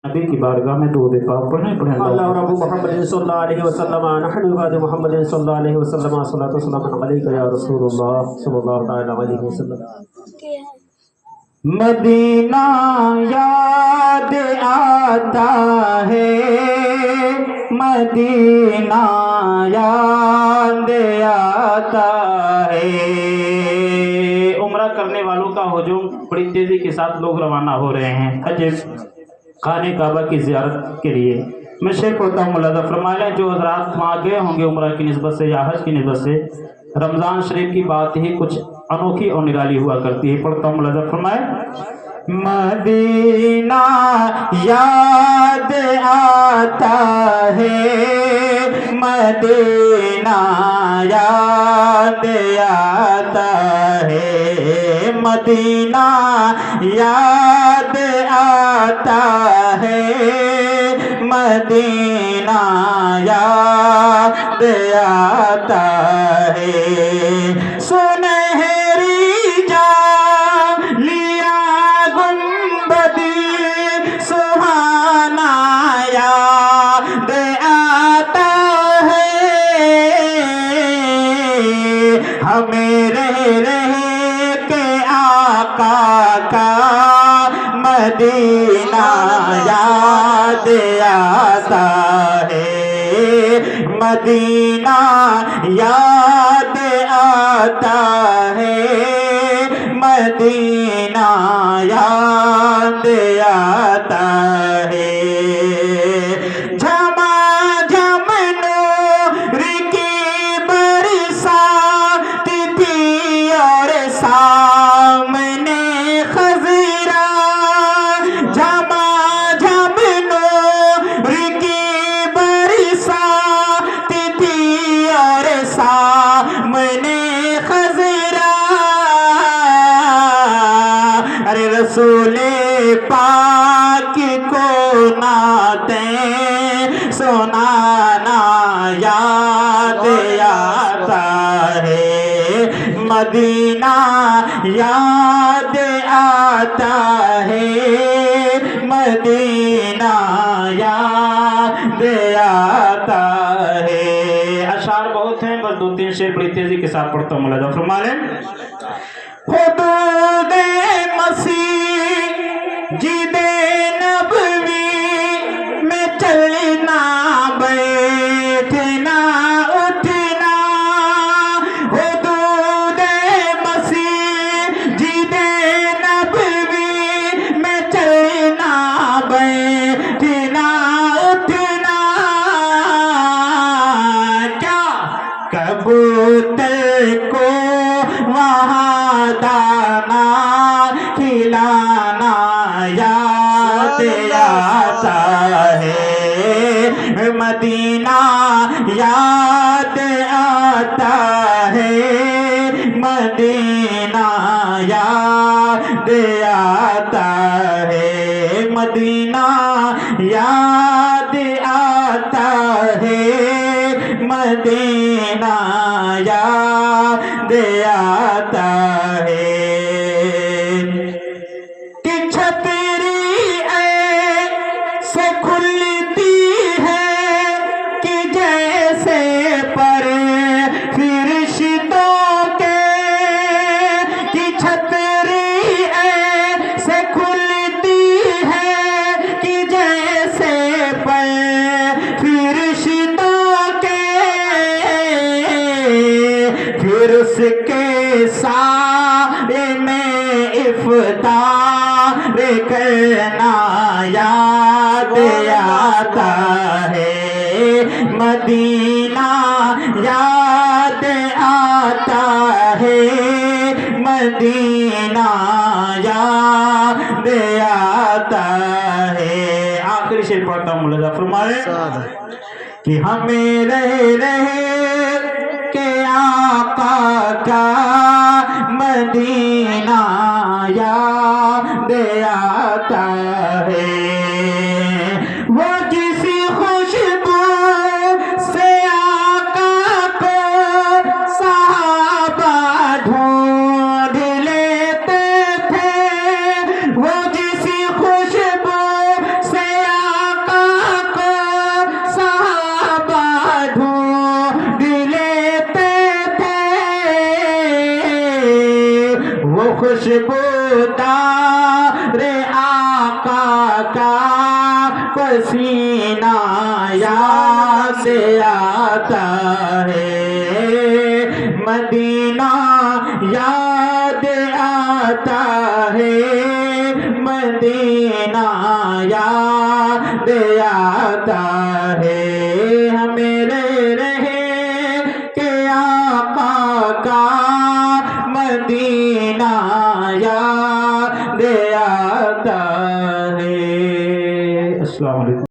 نبی کی بارگاہ میں درود پاک پڑھیں اللہ رب محمد صلی اللہ علیہ وسلم نحن بعد محمد صلی اللہ علیہ وسلم صلاۃ والسلام علیک یا رسول اللہ صلی اللہ تعالی علیہ وسلم۔ مدینہ یاد آتا ہے، مدینہ یاد آتا ہے۔ عمرہ کرنے والوں کا ہجوم بڑی تیزی کے ساتھ لوگ روانہ ہو رہے ہیں حج خانہ کعبہ کی زیارت کے لیے۔ میں شعر پڑھتا ہوں، ملاحظہ فرما لیں جو حضرات وہاں گئے ہوں گے عمرہ کی نسبت سے یا حج کی نسبت سے، رمضان شریف کی بات ہی کچھ انوکھی اور نرالی ہوا کرتی ہے۔ پڑھتا ہوں، ملاحظہ فرمائے۔ مدینہ یاد آتا ہے، مدینہ یاد آتا ہے، مدینہ یاد آتا ہے، مدینہ یاد آتا ہے۔ سنہری جالیاں گنبد سہانا یاد آتا ہے، ہمیں رہ کے آقا کا مدینہ یاد آتا ہے، مدینہ یاد آتا ہے، مدینہ یاد آتا ہے۔ جھما جھم نور کی برسات تھی اور سامنے خضرا، جھما جھم نور کی برسات تھی اور سامنے خضرا، ارے رسول پاک کو نعتیں سنانا یاد آتا ہے، مدینہ یاد آتا ہے، مدینہ یاد آتا ہے۔ اشعار بہت ہیں، بس دو تین شعر بڑی تیزی کے ساتھ پڑھتا ہوں، ملاحظہ فرما لیں۔ حدود مسجد نبوی میں چلنا بیٹھنا اٹھنا، حدود مسجد نبوی میں چلنا بیٹھنا اٹھنا، کیا کبوتر کو وہاں دانا کھلانا یاد آتا ہے، مدینہ یاد آتا ہے، مدینہ یاد آتا ہے، مدینہ یاد آتا ہے، مدینہ یاد آتا ہے۔ کہ چھتری ایسے کھلتی ہے کہ جیسے پر فرشتوں کے، کہ چھتری ایسے کھلتی ہے کہ جیسے پر فرشتوں کے، پھر اس کے سائے میں افطار کرنا یاد آتا ہے، مدینہ یاد آتا ہے، مدینہ یاد آتا ہے۔ آخری شعر پڑھتا ہوں، ملاحظہ فرمائیں کہ ہمیں رہ کے آقا کا مدینہ یاد آتا ہے، وہ کسی خوشبو سے آقا کو صحابہ ڈھونڈ لیتے تھے، وہ کسی خوشبو سے خوددار آقا کا پسینہ یاد آتا ہے مدینہ یاد آتا ہے مدینہ یاد آتا ہے